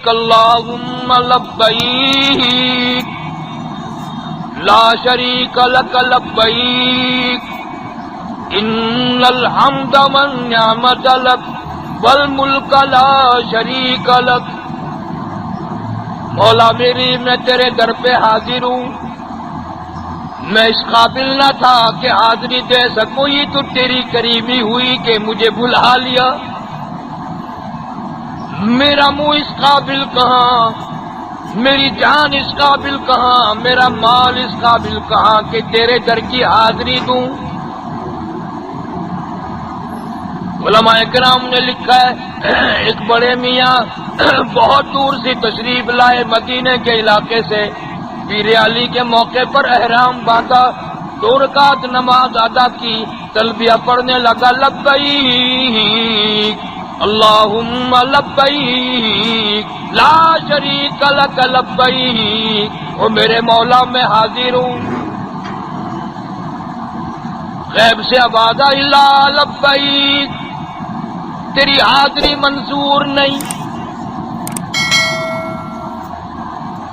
لبیک اللہم لبیک لا شریک لک لبیک ان الحمد والنعمت لک والملک لا شریک لک۔ مولا میری میں تیرے در پہ حاضر ہوں، میں اس قابل نہ تھا کہ حاضری دے سکوں، یہ تو تیری کریمی ہوئی کہ مجھے بلا لیا۔ میرا منہ اس قابل کہاں، میری جان اس قابل کہاں، میرا مال اس قابل کہاں کہ تیرے در کی حاضری دوں۔ علماء کرام نے لکھا ہے ایک بڑے میاں بہت دور سے تشریف لائے، مدینے کے علاقے سے، پیر علی کے موقع پر احرام باندھا، 2 رکعت نماز ادا کی، تلبیہ پڑھنے لگا لبیک اللہم لبیک لا شریک لک لبیک، او میرے مولا میں حاضر ہوں۔ غیب سے آواز آئی لا لبیک، تیری حاضری منظور نہیں۔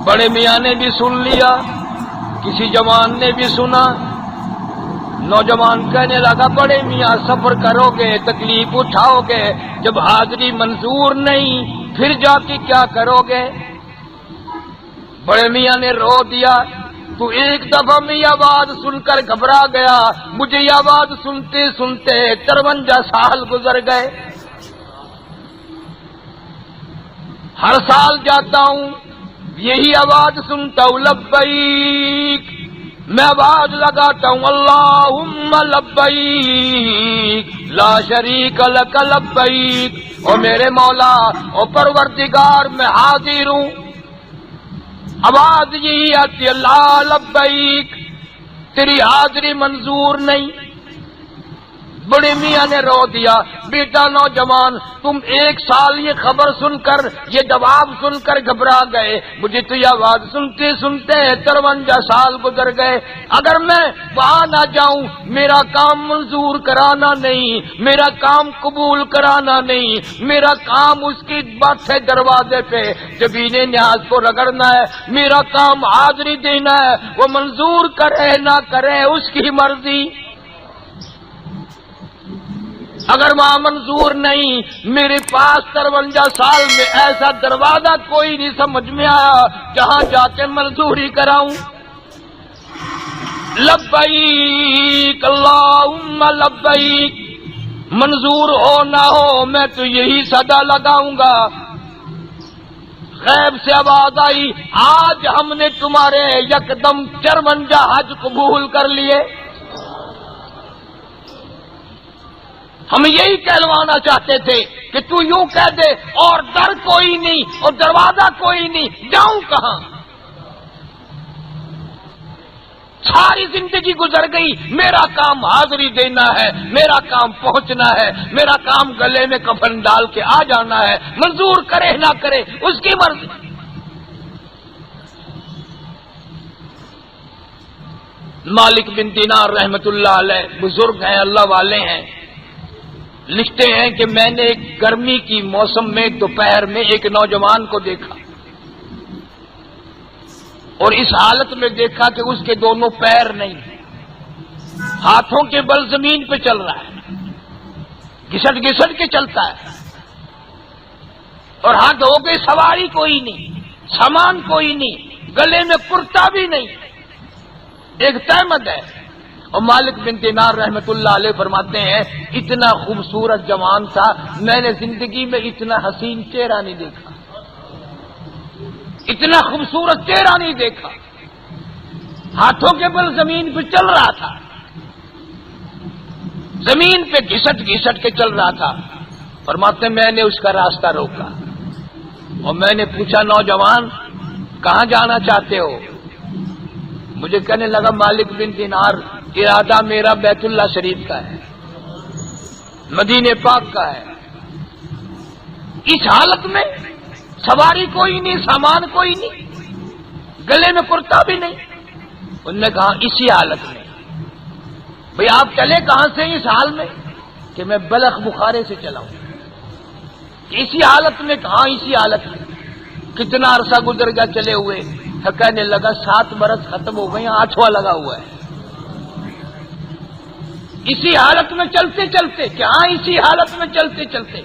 بڑے میاں نے بھی سن لیا، کسی جوان نے بھی سنا۔ نوجوان کہنے لگا بڑے میاں سفر کرو گے، تکلیف اٹھاؤ گے، جب حاضری منظور نہیں پھر جا کے کیا کرو گے؟ بڑے میاں نے رو دیا، تو ایک دفعہ میں یہ آواز سن کر گھبرا گیا، مجھے یہ آواز سنتے سنتے 53 سال گزر گئے۔ ہر سال جاتا ہوں یہی آواز سنتا ہوں لبیک، میں آواز لگاتا ہوں اللہم لبیک لا شریک لک لبیک، او میرے مولا او پروردگار میں حاضر ہوں۔ آواز یہی آتی ہے لا لبیک، تیری حاضری منظور نہیں۔ بڑے میاں نے رو دیا، بیٹا نوجوان تم 1 سال یہ خبر سن کر، یہ جواب سن کر گھبرا گئے، مجھے تو یہ آواز سنتے سنتے 53 سال گزر گئے۔ اگر میں وہاں نہ جاؤں میرا کام منظور کرانا نہیں، میرا کام قبول کرانا نہیں، میرا کام اس کی بیٹھے دروازے پہ جبین نیاز کو رگڑنا ہے، میرا کام حاضری دینا ہے، وہ منظور کرے نہ کرے اس کی مرضی۔ اگر وہاں منظور نہیں، میرے پاس 53 سال میں ایسا دروازہ کوئی نہیں سمجھ میں آیا جہاں جا کے منظوری کراؤں۔ لبیک اللہم لبیک، منظور ہو نہ ہو میں تو یہی صدا لگاؤں گا۔ غیب سے آواز آئی آج ہم نے تمہارے یکدم 54 حج قبول کر لیے۔ ہم یہی کہلوانا چاہتے تھے کہ تو یوں کہہ دے اور در کوئی نہیں اور دروازہ کوئی نہیں، جاؤں کہاں؟ ساری زندگی گزر گئی، میرا کام حاضری دینا ہے، میرا کام پہنچنا ہے، میرا کام گلے میں کفن ڈال کے آ جانا ہے، منظور کرے نہ کرے اس کی مرضی۔ مالک بن دینار رحمت اللہ علیہ بزرگ ہیں، اللہ والے ہیں، لکھتے ہیں کہ میں نے ایک گرمی کی موسم میں دوپہر میں ایک نوجوان کو دیکھا، اور اس حالت میں دیکھا کہ اس کے دونوں پیر نہیں، ہاتھوں کے بل زمین پہ چل رہا ہے، گھسٹ گھسٹ کے چلتا ہے، اور ہاتھ ہو گئی، سواری کوئی نہیں، سامان کوئی نہیں، گلے میں کرتا بھی نہیں، ایک تہمد ہے۔ اور مالک بن دینار رحمت اللہ علیہ فرماتے ہیں اتنا خوبصورت جوان تھا، میں نے زندگی میں اتنا حسین چہرہ نہیں دیکھا، اتنا خوبصورت چہرہ نہیں دیکھا، ہاتھوں کے بل زمین پہ چل رہا تھا، زمین پہ گھسٹ گھسٹ کے چل رہا تھا۔ فرماتے ہیں میں نے اس کا راستہ روکا اور میں نے پوچھا نوجوان کہاں جانا چاہتے ہو؟ مجھے کہنے لگا مالک بن دینار ارادہ میرا بیت اللہ شریف کا ہے، مدینے پاک کا ہے۔ اس حالت میں سواری کوئی نہیں، سامان کوئی نہیں، گلے میں کرتا بھی نہیں۔ انہوں نے کہا اسی حالت میں بھئی آپ چلے کہاں سے اس حال میں؟ کہ میں بلخ بخارے سے چلا ہوں۔ اسی حالت میں کہاں؟ اسی حالت میں کتنا عرصہ گزر گیا چلے ہوئے؟ کہنے لگا 7 برس ختم ہو گئے، 8واں لگا ہوا ہے۔ اسی حالت میں چلتے چلتے، کیا اسی حالت میں چلتے چلتے؟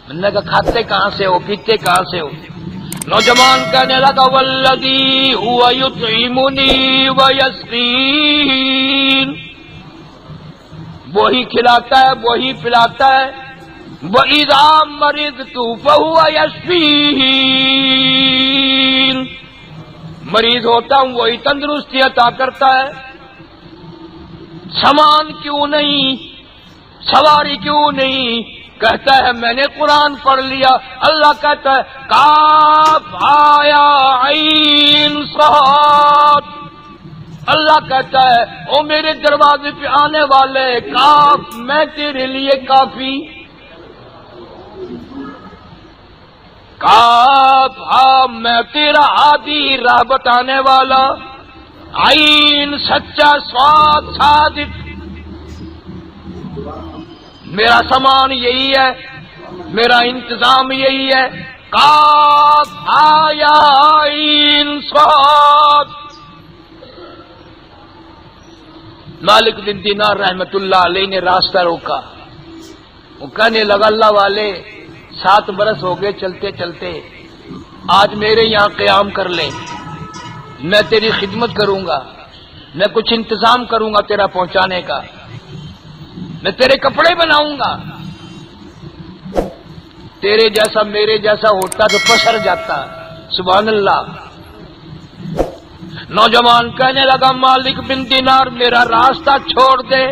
میں نے کہا کھاتے کہاں سے ہو، پیتے کہاں سے ہو؟ نوجوان کہنے لگا والذی هو یطعمنی ویسقین، وہی کھلاتا ہے وہی پلاتا ہے، وَإِذَا مَرِضْتُ فَهُوَ يَشْفِينِ، مریض ہوتا ہوں وہی تندرستی عطا کرتا ہے۔ سامان کیوں نہیں، سواری کیوں نہیں؟ کہتا ہے میں نے قرآن پڑھ لیا۔ اللہ کہتا ہے کاف آیا عین صاد، اللہ کہتا ہے او میرے دروازے پہ آنے والے، کاف میں تیرے لیے کافی، کاف ہاں میں تیرا ہادی راہ بتانے والا، عین سچا، صاد صادق، میرا سامان یہی ہے، میرا انتظام یہی ہے، کاف آیا عین صاد۔ مالک بن دینار رحمت اللہ علیہ نے راستہ روکا، وہ کہنے لگا اللہ والے 7 برس ہو گئے چلتے چلتے، آج میرے یہاں قیام کر لے، میں تیری خدمت کروں گا، میں کچھ انتظام کروں گا تیرا پہنچانے کا، میں تیرے کپڑے بناؤں گا، تیرے جیسا میرے جیسا ہوتا تو پسر جاتا، سبحان اللہ۔ نوجوان کہنے لگا مالک بن دینار میرا راستہ چھوڑ دے،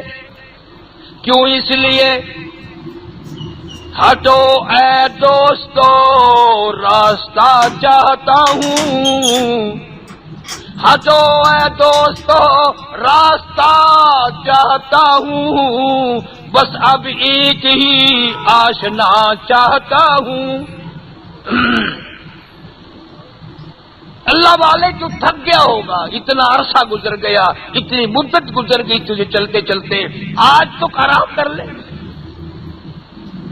کیوں؟ اس لیے ہٹو اے دوستو راستہ چاہتا ہوں، ہٹو اے دوستو راستہ چاہتا ہوں، بس اب ایک ہی آشنا چاہتا ہوں۔ اللہ والے تو تھک گیا ہوگا، اتنا عرصہ گزر گیا، اتنی مدت گزر گئی تجھے چلتے چلتے، آج تو آرام کر لے۔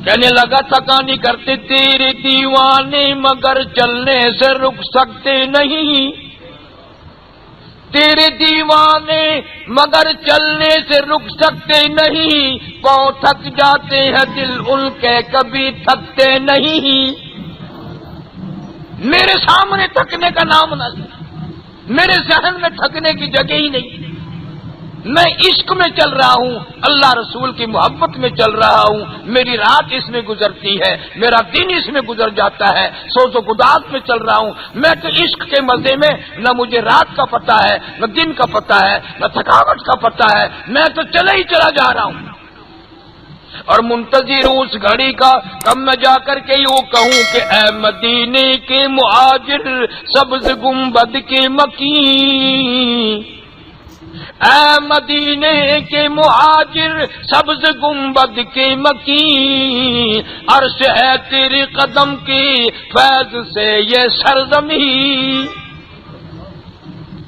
کہنے لگا تھکا نہیں کرتے تیرے دیوانے، مگر چلنے سے رک سکتے نہیں، تیرے دیوانے مگر چلنے سے رک سکتے نہیں، پاؤں تھک جاتے ہیں دل ان کے کبھی تھکتے نہیں۔ میرے سامنے تھکنے کا نام نہ لے، میرے ذہن میں تھکنے کی جگہ ہی نہیں، میں عشق میں چل رہا ہوں، اللہ رسول کی محبت میں چل رہا ہوں، میری رات اس میں گزرتی ہے، میرا دن اس میں گزر جاتا ہے، سوز و گداز میں چل رہا ہوں، میں تو عشق کے مزے میں نہ مجھے رات کا پتہ ہے نہ دن کا پتہ ہے نہ تھکاوٹ کا پتہ ہے، میں تو چلا ہی چلا جا رہا ہوں، اور منتظر ہوں اس گھڑی کا کب میں جا کر کے یوں کہوں کہ اے مدینے کے مہاجر سبز گنبد کے مکین، اے مدینے کے مہاجر سبز گنبد کے مکین، عرش ہے تیرے قدم کی فیض سے یہ سرزمین۔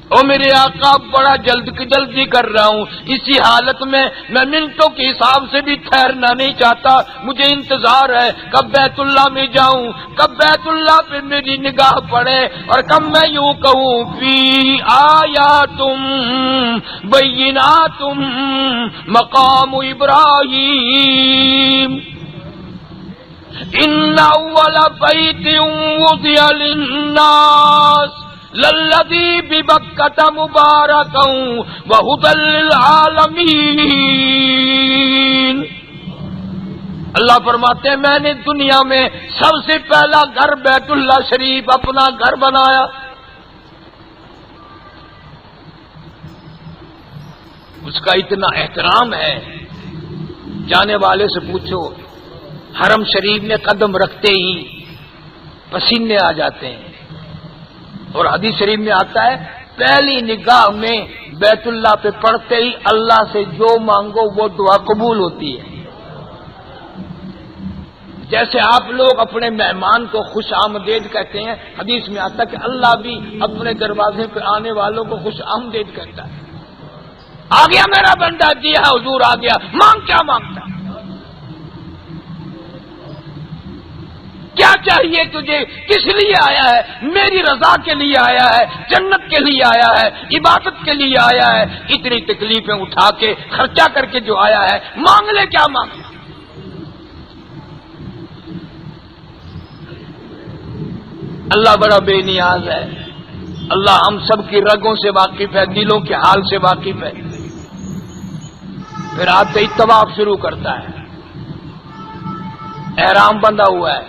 او میرے آقا بڑا جلدی کر رہا ہوں، اسی حالت میں منٹوں کے حساب سے بھی ٹھہرنا نہیں چاہتا، مجھے انتظار ہے کب بیت اللہ میں جاؤں، کب بیت اللہ پہ میری نگاہ پڑے، اور کب میں یوں کہوں فی آیاتم بیناتم مقام ابراہیم، ان اول بیت وضع للناس للذی ببکۃ مبارکا وہدی للعالمین۔ اللہ فرماتے ہیں میں نے دنیا میں سب سے پہلا گھر بیت اللہ شریف اپنا گھر بنایا، اس کا اتنا احترام ہے، جانے والے سے پوچھو حرم شریف میں قدم رکھتے ہی پسینے آ جاتے ہیں، اور حدیث شریف میں آتا ہے پہلی نگاہ میں بیت اللہ پہ پڑھتے ہی اللہ سے جو مانگو وہ دعا قبول ہوتی ہے۔ جیسے آپ لوگ اپنے مہمان کو خوش آمدید کہتے ہیں، حدیث میں آتا ہے کہ اللہ بھی اپنے دروازے پہ آنے والوں کو خوش آمدید کہتا ہے، آ گیا میرا بندہ، دیا حضور آ گیا، مانگ کیا مانگتا۔ کیا چاہیے تجھے؟ کس لیے آیا ہے؟ میری رضا کے لیے آیا ہے، جنت کے لیے آیا ہے، عبادت کے لیے آیا ہے۔ اتنی تکلیفیں اٹھا کے خرچہ کر کے جو آیا ہے، مانگ لے کیا مانگ۔ اللہ بڑا بے نیاز ہے، اللہ ہم سب کی رگوں سے واقف ہے، دلوں کے حال سے واقف ہے۔ پھر آتے ہی طواف شروع کرتا ہے، احرام بندھا ہوا ہے،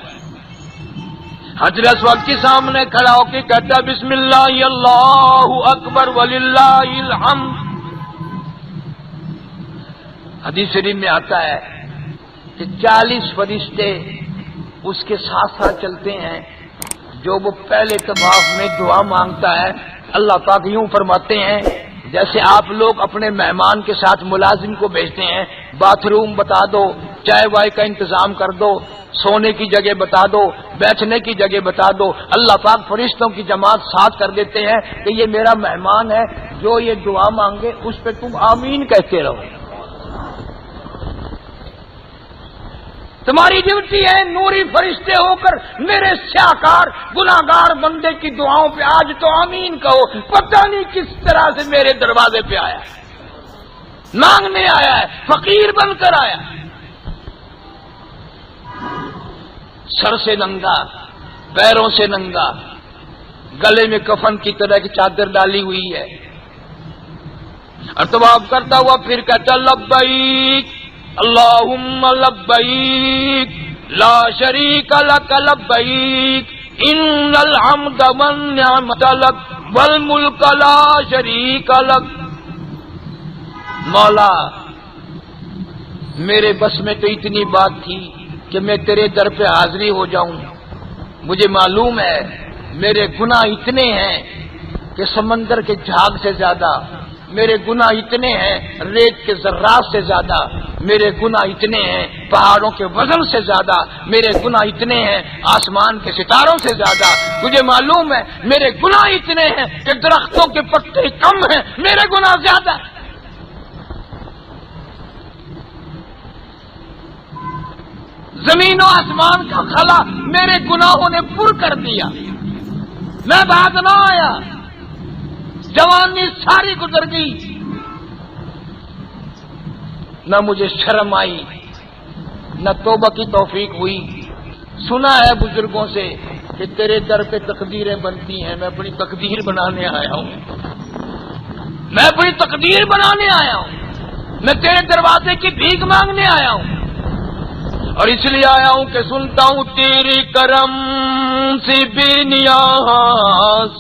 حجر اسود کے سامنے کھڑا ہو کے کہتا ہے بسم اللہ اللہ اکبر وللہ الحمد۔ حدیث شریف میں آتا ہے کہ 40 فرشتے اس کے ساتھ ساتھ چلتے ہیں۔ جو وہ پہلے طواف میں دعا مانگتا ہے، اللہ پاک یوں فرماتے ہیں جیسے آپ لوگ اپنے مہمان کے ساتھ ملازم کو بھیجتے ہیں، باتھ روم بتا دو، چائے وائے کا انتظام کر دو، سونے کی جگہ بتا دو، بیٹھنے کی جگہ بتا دو۔ اللہ پاک فرشتوں کی جماعت ساتھ کر دیتے ہیں کہ یہ میرا مہمان ہے، جو یہ دعا مانگے اس پہ تم آمین کہتے رہو۔ تمہاری ڈیوٹی ہے نوری فرشتے ہو کر میرے سیاکار گناہگار بندے کی دعاؤں پہ آج تو آمین کہو۔ پتہ نہیں کس طرح سے میرے دروازے پہ آیا ہے، مانگنے آیا ہے، فقیر بن کر آیا ہے، سر سے ننگا، پیروں سے ننگا، گلے میں کفن کی طرح کی چادر ڈالی ہوئی ہے، اور طواف کرتا ہوا پھر کہتا لبیک اللہم لبیک لا شریک لک لبیک ان الحمد والنعمت لک والملک لا شریک لک۔ مولا میرے بس میں تو اتنی بات تھی کہ میں تیرے در پہ حاضری ہو جاؤں، مجھے معلوم ہے میرے گناہ اتنے ہیں کہ سمندر کے جھاگ سے زیادہ، میرے گناہ اتنے ہیں ریت کے ذرات سے زیادہ، میرے گناہ اتنے ہیں پہاڑوں کے وزن سے زیادہ، میرے گناہ اتنے ہیں آسمان کے ستاروں سے زیادہ۔ تجھے معلوم ہے میرے گناہ اتنے ہیں کہ درختوں کے پتے کم ہیں، میرے گناہ زیادہ۔ زمین و آسمان کا خلا میرے گناہوں نے پر کر دیا، میں بعد نہ آیا، جوانی ساری گزر گئی، نہ مجھے شرم آئی، نہ توبہ کی توفیق ہوئی۔ سنا ہے بزرگوں سے کہ تیرے در پہ تقدیریں بنتی ہیں، میں اپنی تقدیر بنانے آیا ہوں، میں اپنی تقدیر بنانے آیا ہوں، میں تیرے دروازے کی بھیک مانگنے آیا ہوں، اور اس لیے آیا ہوں کہ سنتا ہوں تیری کرم سے بے نیاز،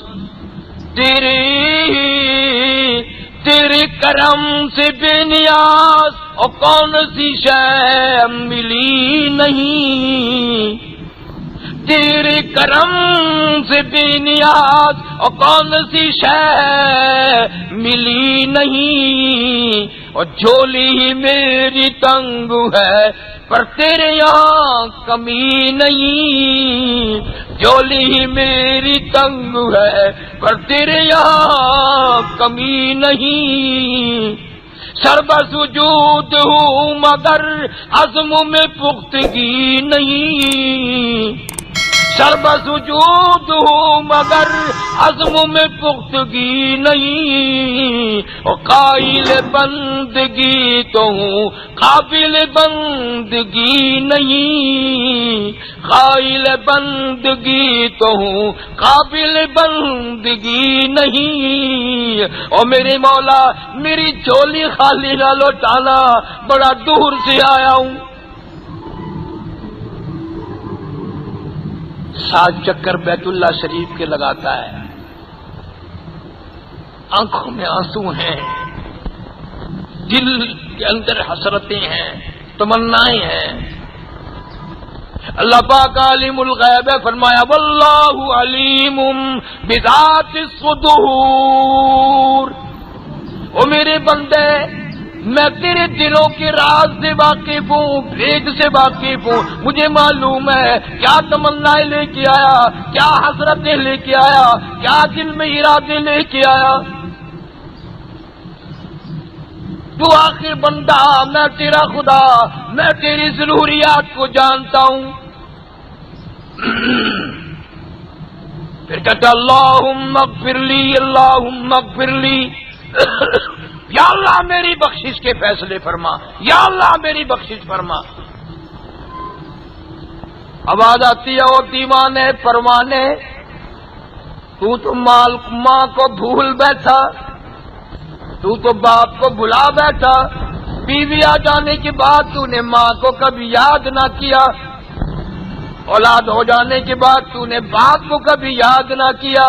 تیرے کرم سے بے نیاز، اور کون سی شے ملی نہیں، تیرے کرم سے بے نیاز، اور کون سی شے ملی نہیں، اور جھولی میری تنگ ہے پر تیرے یہاں کمی نہیں، جھولی میری تنگ ہے پر تیرے یہاں کمی نہیں، سربس وجود ہوں مگر عزم میں پختگی نہیں، سربس وجود ہوں مگر عزم میں پختگی نہیں، اور قائل بندگی تو ہوں قابل بندگی نہیں، قائل بندگی تو ہوں قابل بندگی نہیں، اور میرے مولا میری جھولی خالی نہ لوٹانا، بڑا دور سے آیا ہوں۔ 7 چکر بیت اللہ شریف کے لگاتا ہے، آنکھوں میں آنسو ہیں، دل کے اندر حسرتیں ہیں، تمنائیں ہیں۔ اللہ پاک عالم الغیب ہے، فرمایا واللہ علیم بذات الصدور۔ او میرے بندے میں تیرے دلوں کے راز سے واقف ہوں، بھید سے واقف ہوں، مجھے معلوم ہے کیا تمنائیں لے کے آیا، کیا حسرتیں لے کے آیا، کیا دل میں ارادے لے کے آیا۔ تو آخر بندہ میں تیرا خدا، میں تیری ضروریات کو جانتا ہوں، پھر کہتا اللہم اغفر لی، اللہم اغفر لی، یا اللہ میری بخشش کے فیصلے فرما، یا اللہ میری بخشش فرما۔ آواز آتی ہے او دیوانے پروانے، تو ماں کو بھول بیٹھا، تو باپ کو بھلا بیٹھا، بیوی آ جانے کے بعد تو نے ماں کو کبھی یاد نہ کیا، اولاد ہو جانے کے بعد تو نے باپ کو کبھی یاد نہ کیا،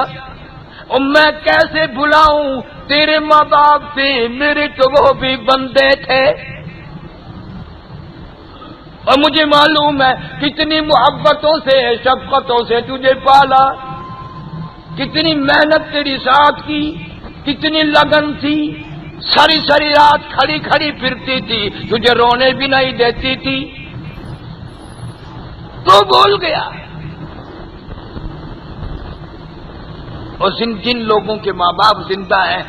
اور میں کیسے بھلاؤں تیرے ماں باپ تھے، میرے تو وہ بھی بندے تھے، اور مجھے معلوم ہے کتنی محبتوں سے شفقتوں سے تجھے پالا، کتنی محنت تیری ساتھ کی، کتنی لگن تھی، ساری ساری رات کھڑی کھڑی پھرتی تھی، تجھے رونے بھی نہیں دیتی تھی، تو بھول گیا۔ اور جن لوگوں کے ماں باپ زندہ ہیں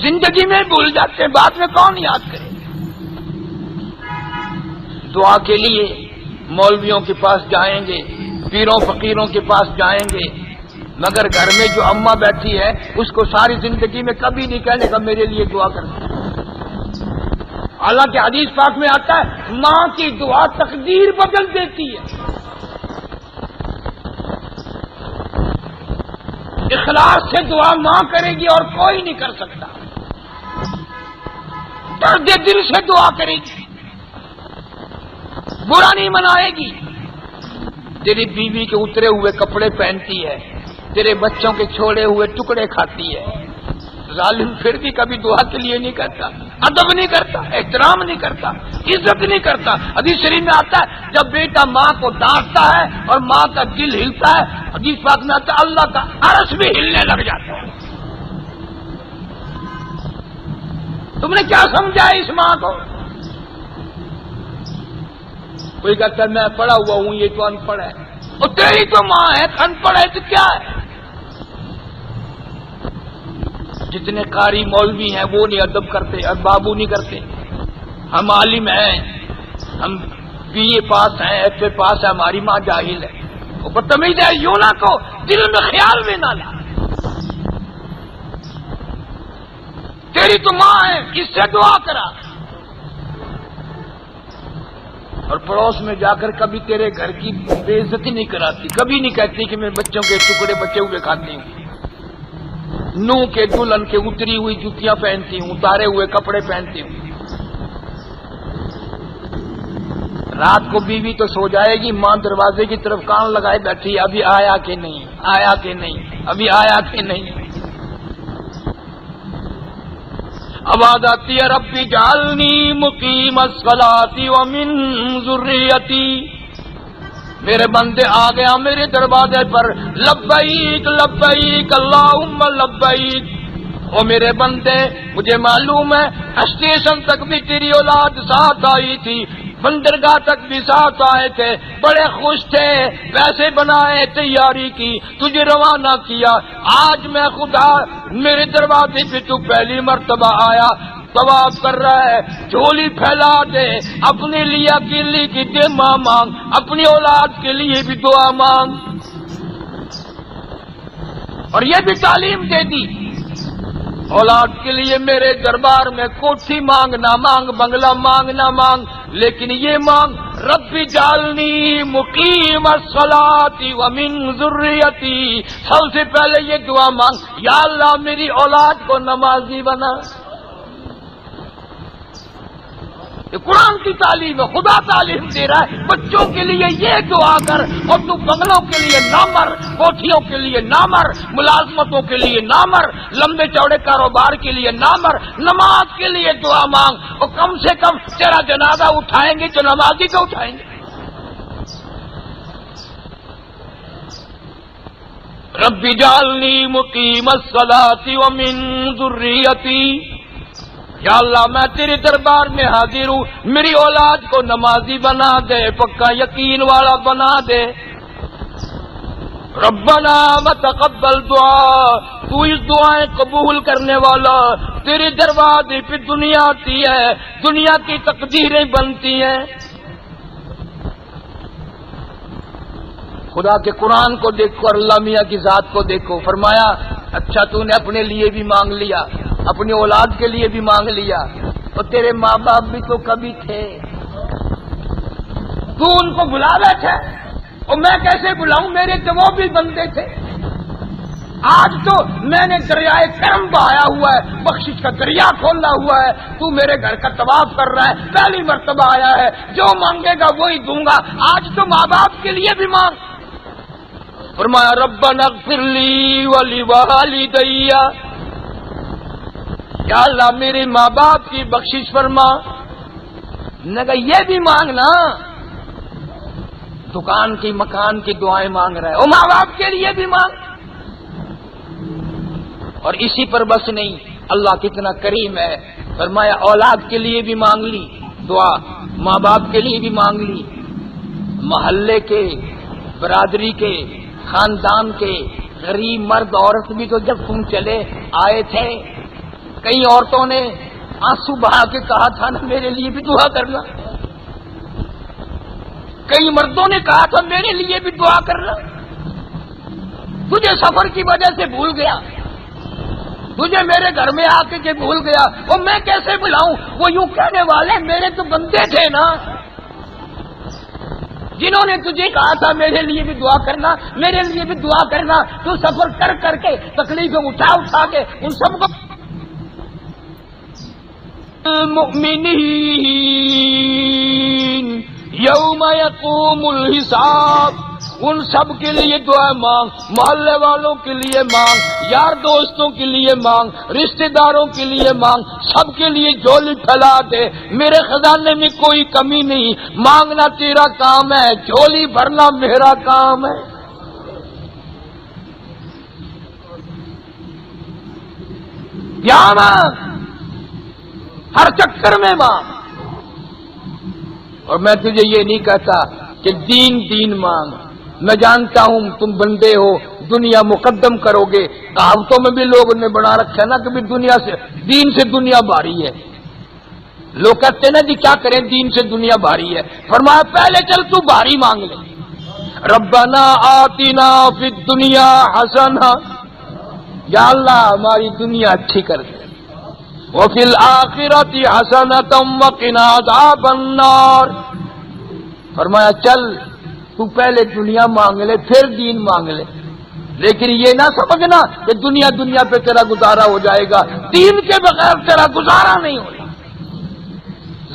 زندگی میں بھول جاتے ہیں، بعد میں کون یاد کرے؟ دعا کے لیے مولویوں کے پاس جائیں گے، پیروں فقیروں کے پاس جائیں گے، مگر گھر میں جو اماں بیٹھی ہے اس کو ساری زندگی میں کبھی نہیں کہنے کا میرے لیے دعا کرنا۔ حالانکہ حدیث پاک میں آتا ہے ماں کی دعا تقدیر بدل دیتی ہے۔ اخلاص سے دعا ماں کرے گی اور کوئی نہیں کر سکتا، درد دل سے دعا کرے گی، برا نہیں منائے گی۔ تیری بیوی کے اترے ہوئے کپڑے پہنتی ہے، تیرے بچوں کے چھوڑے ہوئے ٹکڑے کھاتی ہے، ظالم پھر بھی کبھی دعا کے لیے نہیں کرتا، ادب نہیں کرتا، احترام نہیں کرتا، عزت نہیں کرتا۔ حدیث شریف میں آتا ہے جب بیٹا ماں کو ڈانٹتا ہے اور ماں کا دل ہلتا ہے، حدیث پاک میں آتا ہے اللہ کا عرش بھی ہلنے لگ جاتا ہے۔ تم نے کیا سمجھا ہے اس ماں کو؟ کوئی کہتا ہے میں پڑھا ہوا ہوں، یہ تو ان پڑھ ہے، اور تیری تو ماں ہے ان پڑھ ہے تو کیا ہے؟ جتنے قاری مولوی ہیں وہ نہیں ادب کرتے اور بابو نہیں کرتے، ہم عالم ہیں، ہم بی اے پاس ہیں، ایف اے پاس ہے، ہماری ماں جاہل ہے، وہ بدتمیز ہے، یوں نہ کو دل میں خیال میں نہ لا، تیری تو ماں ہے، اس سے دعا کرا۔ اور پڑوس میں جا کر کبھی تیرے گھر کی بے عزتی نہیں کراتی، کبھی نہیں کہتی کہ میں بچوں کے ٹکڑے بچے ہوئے کھاتی ہوں، نو کے دلہن کے اتری ہوئی جوتیاں پہنتی ہوں، اتارے ہوئے کپڑے پہنتی ہوں۔ رات کو بیوی تو سو جائے گی، ماں دروازے کی طرف کان لگائے بیٹھی، ابھی آیا کہ نہیں، آیا کہ نہیں، ابھی آیا کہ نہیں۔ آواز آتی ہے ربی جعلنی مقیم الصلاۃ ومن ذریتی، میرے بندے آ گیا میرے دروازے پر، لبیک لبیک اللہم لبیک۔ او میرے بندے مجھے معلوم ہے اسٹیشن تک بھی تیری اولاد ساتھ آئی تھی، بندرگاہ تک بھی ساتھ آئے تھے، بڑے خوش تھے، پیسے بنائے، تیاری کی، تجھے روانہ کیا۔ آج میں خدا میرے دروازے پہ تو پہلی مرتبہ آیا، طواف کر رہا ہے، جھولی پھیلا دے، اپنے لیے اکیلی کی دے ماں مانگ، اپنی اولاد کے لیے بھی دعا مانگ۔ اور یہ بھی تعلیم دے دی اولاد کے لیے میرے دربار میں کوٹھی مانگ نہ مانگ، بنگلہ مانگ نہ مانگ، لیکن یہ مانگ رب جعلنی مقیم الصلاۃ ومن ذریتی، سب سے پہلے یہ دعا مانگ یا اللہ میری اولاد کو نمازی بنا۔ یہ قرآن کی تعلیم ہے، خدا تعلیم دے رہا ہے بچوں کے لیے یہ دعا کر، اور تو بنگلوں کے لیے نہ مر، کوٹھیوں کے لیے نہ مر، ملازمتوں کے لیے نہ مر، لمبے چوڑے کاروبار کے لیے نہ مر، نماز کے لیے دعا مانگ، اور کم سے کم تیرا جنازہ اٹھائیں گے تو نمازی کو اٹھائیں گے۔ رب جعلنی مقیم الصلاۃ ومن ذریتی، یا اللہ میں تیرے دربار میں حاضر ہوں، میری اولاد کو نمازی بنا دے، پکا یقین والا بنا دے۔ ربنا وتقبل دعا، تو اس دعائیں قبول کرنے والا، تیرے دروازے پہ دنیا آتی ہے، دنیا کی تقدیریں بنتی ہیں۔ خدا کے قرآن کو دیکھو، اللہ میاں کی ذات کو دیکھو. فرمایا اچھا تو نے اپنے لیے بھی مانگ لیا، اپنی اولاد کے لیے بھی مانگ لیا، اور تیرے ماں باپ بھی تو کبھی تھے، تو ان کو بلا بیٹھا، اور میں کیسے بلاؤں، میرے تو وہ بھی بندے تھے. آج تو میں نے دریائے کرم بہایا ہوا ہے، بخشش کا دریا کھولا ہوا ہے، تو میرے گھر کا طواف کر رہا ہے، پہلی مرتبہ آیا ہے، جو مانگے گا وہی دوں گا. آج تو ماں باپ کے لیے بھی مانگ. فرمایا ربنا اغفر لی ولوالدی، یا اللہ میرے ماں باپ کی بخشش فرما. نے کہا یہ بھی مانگنا، دکان کی مکان کی دعائیں مانگ رہا ہے، وہ ماں باپ کے لیے بھی مانگ. اور اسی پر بس نہیں، اللہ کتنا کریم ہے، فرمایا اولاد کے لیے بھی مانگ لی دعا، ماں باپ کے لیے بھی مانگ لی، محلے کے، برادری کے، خاندان کے غریب مرد عورت بھی تو جب تم چلے آئے تھے، کئی عورتوں نے آنسو بہا کے کہا تھا نا میرے لیے بھی دعا کرنا، کئی مردوں نے کہا تھا میرے لیے بھی دعا کرنا. تجھے سفر کی وجہ سے بھول گیا، تجھے میرے گھر میں آ کے بھول گیا، اور میں کیسے بلاؤں. وہ یوں کہنے والے میرے تو بندے تھے نا، جنہوں نے تجھے کہا تھا میرے لیے بھی دعا کرنا، میرے لیے بھی دعا کرنا. تو سفر کر کر کے تکلیفیں اٹھا اٹھا کے ان سب کو المؤمنین یوم یقوم الحساب، ان سب کے لیے دعا مانگ، محلے والوں کے لیے مانگ، یار دوستوں کے لیے مانگ، رشتہ داروں کے لیے مانگ، سب کے لیے جھولی پھیلا دے. میرے خزانے میں کوئی کمی نہیں، مانگنا تیرا کام ہے، جھولی بھرنا میرا کام ہے. کیا مانگ، ہر چکر میں مانگ. اور میں تجھے یہ نہیں کہتا کہ دین مانگ، میں جانتا ہوں تم بندے ہو، دنیا مقدم کرو گے. کہاوتوں میں بھی لوگوں نے بنا رکھا ہے نا کہ دنیا سے، دین سے دنیا بھاری ہے. لوگ کہتے ہیں نا جی کیا کریں دین سے دنیا بھاری ہے. فرمایا پہلے چل تو بھاری مانگ لے. ربنا آتنا فی الدنیا حسنہ، یا اللہ ہماری دنیا اچھی کر دے، وفی الآخرۃ حسنۃ وقنا عذاب النار. فرمایا چل تو پہلے دنیا مانگ لے پھر دین مانگ لے، لیکن یہ نہ سمجھنا کہ دنیا پہ تیرا گزارا ہو جائے گا. دین کے بغیر تیرا گزارا نہیں ہوگا.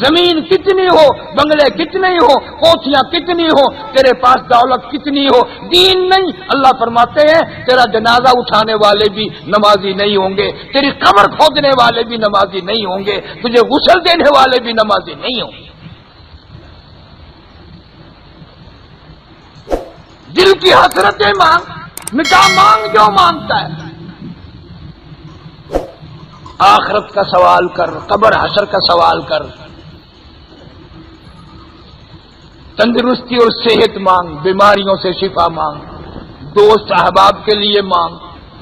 زمین کتنی ہو، بنگلے کتنے ہی ہو، کوٹھیاں کتنی ہو، تیرے پاس دولت کتنی ہو، دین نہیں. اللہ فرماتے ہیں تیرا جنازہ اٹھانے والے بھی نمازی نہیں ہوں گے، تیری قبر کھودنے والے بھی نمازی نہیں ہوں گے، تجھے غسل دینے والے بھی نمازی نہیں ہوں گے. دل کی حسرتیں مانگ، مٹا مانگ جو مانگتا ہے. آخرت کا سوال کر، قبر حشر کا سوال کر، تندرستی اور صحت مانگ، بیماریوں سے شفا مانگ، دوست احباب کے لیے مانگ.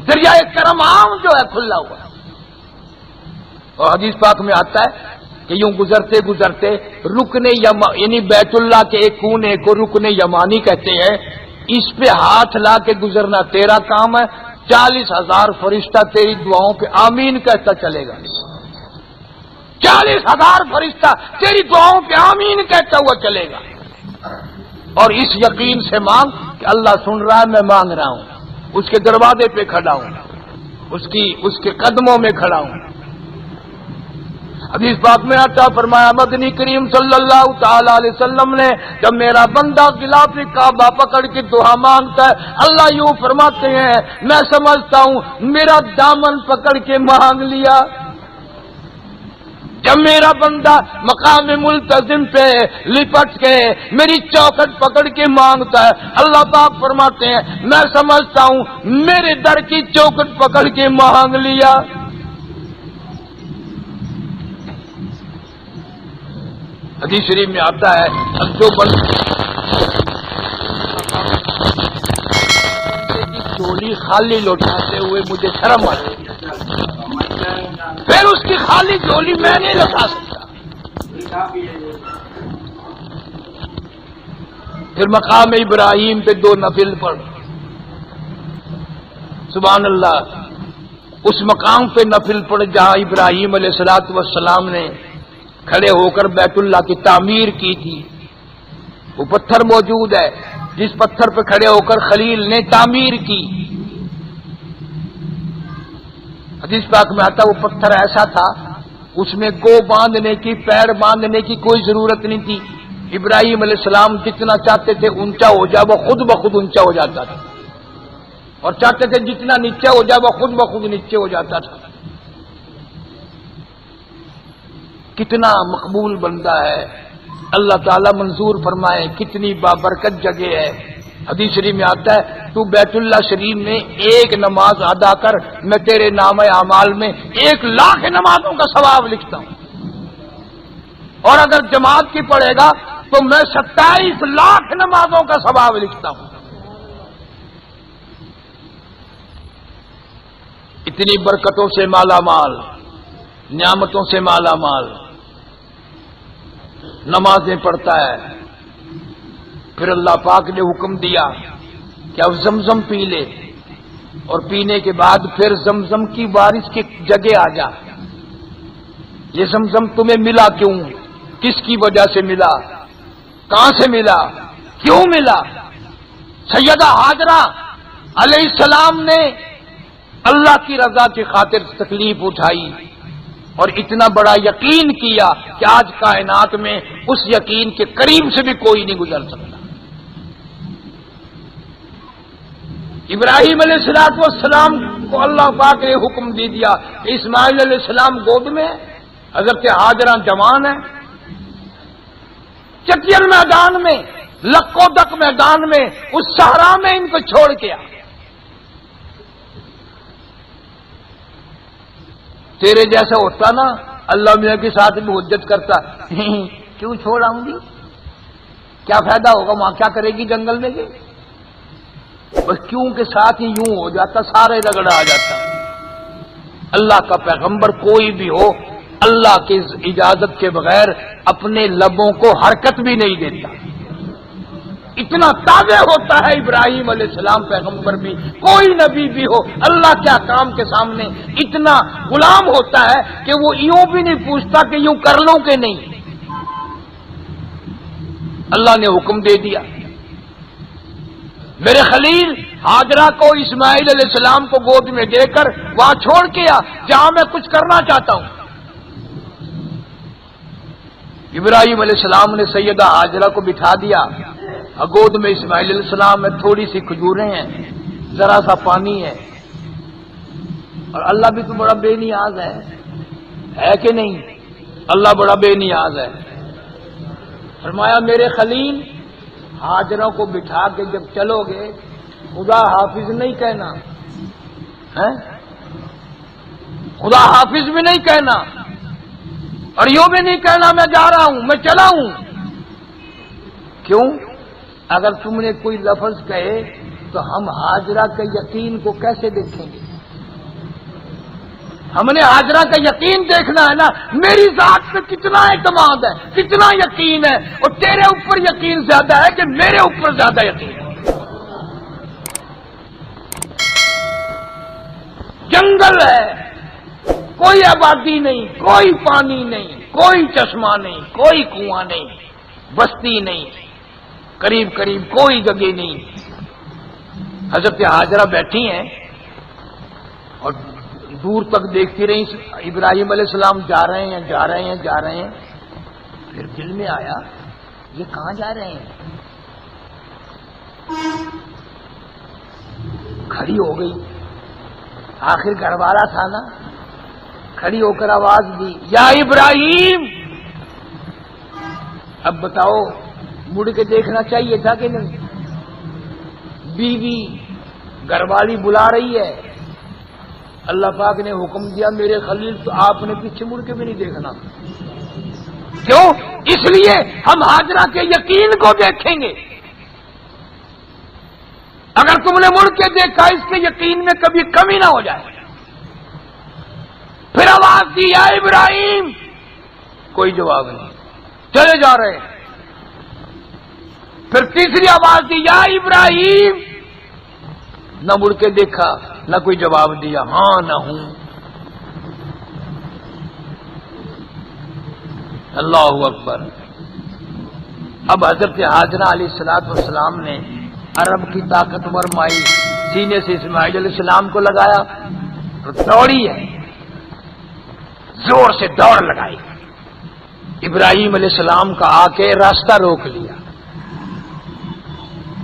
دریائے کرم عام جو ہے کھلا ہوا ہے. اور حدیث پاک میں آتا ہے کہ یوں گزرتے گزرتے رکن یعنی بیت اللہ کے ایک کونے کو رکن یمانی کہتے ہیں، اس پہ ہاتھ لا کے گزرنا تیرا کام ہے. 40,000 فرشتہ تیری دعاؤں پہ آمین کہتا چلے گا. 40,000 فرشتہ تیری دعاؤں پہ آمین کہتا ہوا چلے گا. اور اس یقین سے مانگ کہ اللہ سن رہا ہے، میں مانگ رہا ہوں، اس کے دروازے پہ کھڑا ہوں، اس کے قدموں میں کھڑا ہوں. حدیث پاک میں آتا فرمایا مدنی کریم صلی اللہ تعالی علیہ وسلم نے جب میرا بندہ غلاف کعبہ پکڑ کے دعا مانگتا ہے، اللہ یوں فرماتے ہیں میں سمجھتا ہوں میرا دامن پکڑ کے مانگ لیا. جب میرا بندہ مقام ملتزم پہ لپٹ کے میری چوکھٹ پکڑ کے مانگتا ہے، اللہ پاک فرماتے ہیں میں سمجھتا ہوں میرے در کی چوکھٹ پکڑ کے مانگ لیا. حدیث شریف میں آتا ہے جو چولی خالی لوٹاتے ہوئے مجھے شرم آتی ہے، پھر اس کی خالی جھولی میں نہیں لوٹا سکتا. پھر مقام ابراہیم پہ 2 نفل پڑھ. سبحان اللہ. اس مقام پہ نفل پڑھ جہاں ابراہیم علیہ الصلوۃ والسلام نے کھڑے ہو کر بیت اللہ کی تعمیر کی تھی. وہ پتھر موجود ہے جس پتھر پہ کھڑے ہو کر خلیل نے تعمیر کی. حدیث پاک میں آتا وہ پتھر ایسا تھا اس میں گو باندھنے کی، پیر باندھنے کی کوئی ضرورت نہیں تھی. ابراہیم علیہ السلام جتنا چاہتے تھے اونچا ہو جائے وہ خود بخود اونچا ہو جاتا تھا، اور چاہتے تھے جتنا نیچے ہو جائے وہ خود بخود نیچے ہو جاتا تھا. کتنا مقبول بندہ ہے، اللہ تعالیٰ منظور فرمائے. کتنی بابرکت جگہ ہے. حدیث شریف میں آتا ہے تو بیت اللہ شریف میں 1 نماز ادا کر، میں تیرے نام اعمال میں 1,00,000 نمازوں کا ثواب لکھتا ہوں، اور اگر جماعت کی پڑھے گا تو میں 27,00,000 نمازوں کا ثواب لکھتا ہوں. اتنی برکتوں سے مالا مال، نعمتوں سے مالا مال، نمازیں پڑھتا ہے. پھر اللہ پاک نے حکم دیا کہ اب زمزم پی لے، اور پینے کے بعد پھر زمزم کی بارش کی جگہ آ جا. یہ زمزم تمہیں ملا کیوں؟ کس کی وجہ سے ملا؟ کہاں سے ملا؟ کیوں ملا؟ سیدہ ہاجرہ علیہ السلام نے اللہ کی رضا کی خاطر تکلیف اٹھائی اور اتنا بڑا یقین کیا کہ آج کائنات میں اس یقین کے قریب سے بھی کوئی نہیں گزر سکتا. ابراہیم علیہ السلام کو اللہ پاک نے حکم دے دیا کہ اسماعیل علیہ السلام گود میں، حضرت ہاجرہ جوان ہے، چکیر میدان میں، لکو دک میدان میں، اس صحرا میں ان کو چھوڑ کے آ. تیرے جیسا ہوتا نا اللہ میاں کے ساتھ بھی حجت کرتا، کیوں چھوڑ آؤں گی، کیا فائدہ ہوگا، وہاں کیا کرے گی جنگل میں گئی. بس کیوں کے ساتھ ہی یوں ہو جاتا، سارے رگڑا آ جاتا. اللہ کا پیغمبر کوئی بھی ہو اللہ کی اجازت کے بغیر اپنے لبوں کو حرکت بھی نہیں دیتا. اتنا تازہ ہوتا ہے ابراہیم علیہ السلام پیغمبر بھی، کوئی نبی بھی ہو اللہ کے احکام کے سامنے اتنا غلام ہوتا ہے کہ وہ یوں بھی نہیں پوچھتا کہ یوں کر لوں کہ نہیں. اللہ نے حکم دے دیا. میرے خلیل ہاجرہ کو اسماعیل علیہ السلام کو گود میں دے کر وہاں چھوڑ کے آ جہاں میں کچھ کرنا چاہتا ہوں. ابراہیم علیہ السلام نے سیدہ ہاجرہ کو بٹھا دیا. گود میں اسماعیل علیہ السلام میں تھوڑی سی کھجوریں ہیں، ذرا سا پانی ہے، اور اللہ بھی تو بڑا بے نیاز ہے کہ نہیں؟ اللہ بڑا بے نیاز ہے. فرمایا میرے خلیل ہاجرہ کو بٹھا کے جب چلو گے خدا حافظ نہیں کہنا، خدا حافظ بھی نہیں کہنا، اور یوں بھی نہیں کہنا میں جا رہا ہوں، میں چلا ہوں. کیوں؟ اگر تم نے کوئی لفظ کہے تو ہم ہاجرہ کے یقین کو کیسے دیکھیں گے؟ ہم نے ہاجرہ کا یقین دیکھنا ہے نا، میری ذات پہ کتنا اعتماد ہے، کتنا یقین ہے، اور تیرے اوپر یقین زیادہ ہے کہ میرے اوپر زیادہ یقین ہے. جنگل ہے، کوئی آبادی نہیں، کوئی پانی نہیں، کوئی چشمہ نہیں، کوئی کنواں نہیں، بستی نہیں، قریب قریب کوئی جگہ نہیں. حضرت ہاجرہ بیٹھی ہیں اور دور تک دیکھتی رہی. ابراہیم علیہ السلام جا رہے ہیں جا رہے ہیں جا رہے ہیں. پھر دل میں آیا یہ کہاں جا رہے ہیں؟ کھڑی ہو گئی، آخر گھر والا تھا نا. کھڑی ہو کر آواز دی یا ابراہیم. اب بتاؤ مڑ کے دیکھنا چاہیے تھا کہ نہیں؟ بیوی گھر والی بلا رہی ہے. اللہ پاک نے حکم دیا میرے خلیل تو آپ نے پیچھے مڑ کے بھی نہیں دیکھنا. کیوں؟ اس لیے ہم ہاجرہ کے یقین کو دیکھیں گے. اگر تم نے مڑ کے دیکھا اس کے یقین میں کبھی کمی نہ ہو جائے. پھر آواز دی یا ابراہیم، کوئی جواب نہیں. چلے جا رہے ہیں. پھر تیسری آواز دی یا ابراہیم، نہ مڑ کے دیکھا، نہ کوئی جواب دیا، ہاں نہ ہوں۔ اللہ اکبر۔ اب حضرت ہاجرہ علیہ السلام نے عرب کی طاقتور مائی سینے سے اسماعیل علیہ السلام کو لگایا تو دوڑی ہے، زور سے دوڑ لگائی، ابراہیم علیہ السلام کا آ کے راستہ روک لیا۔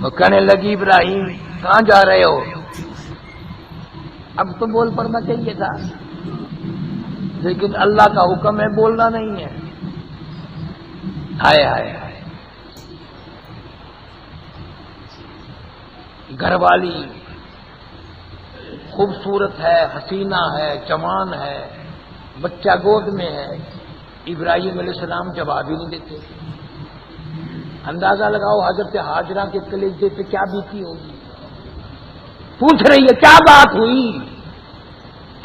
وہ کہنے لگی ابراہیم کہاں جا رہے ہو؟ اب تو بول پڑنا چاہیے تھا، لیکن اللہ کا حکم ہے، بولنا نہیں ہے۔ ہائے ہائے ہائے، گھر والی خوبصورت ہے، حسینہ ہے، جوان ہے، بچہ گود میں ہے، ابراہیم علیہ السلام جواب ہی نہیں دیتے۔ اندازہ لگاؤ حضرت ہاجرہ کے کلیجے پہ کیا بیتی ہوگی، پوچھ رہی ہے کیا بات ہوئی؟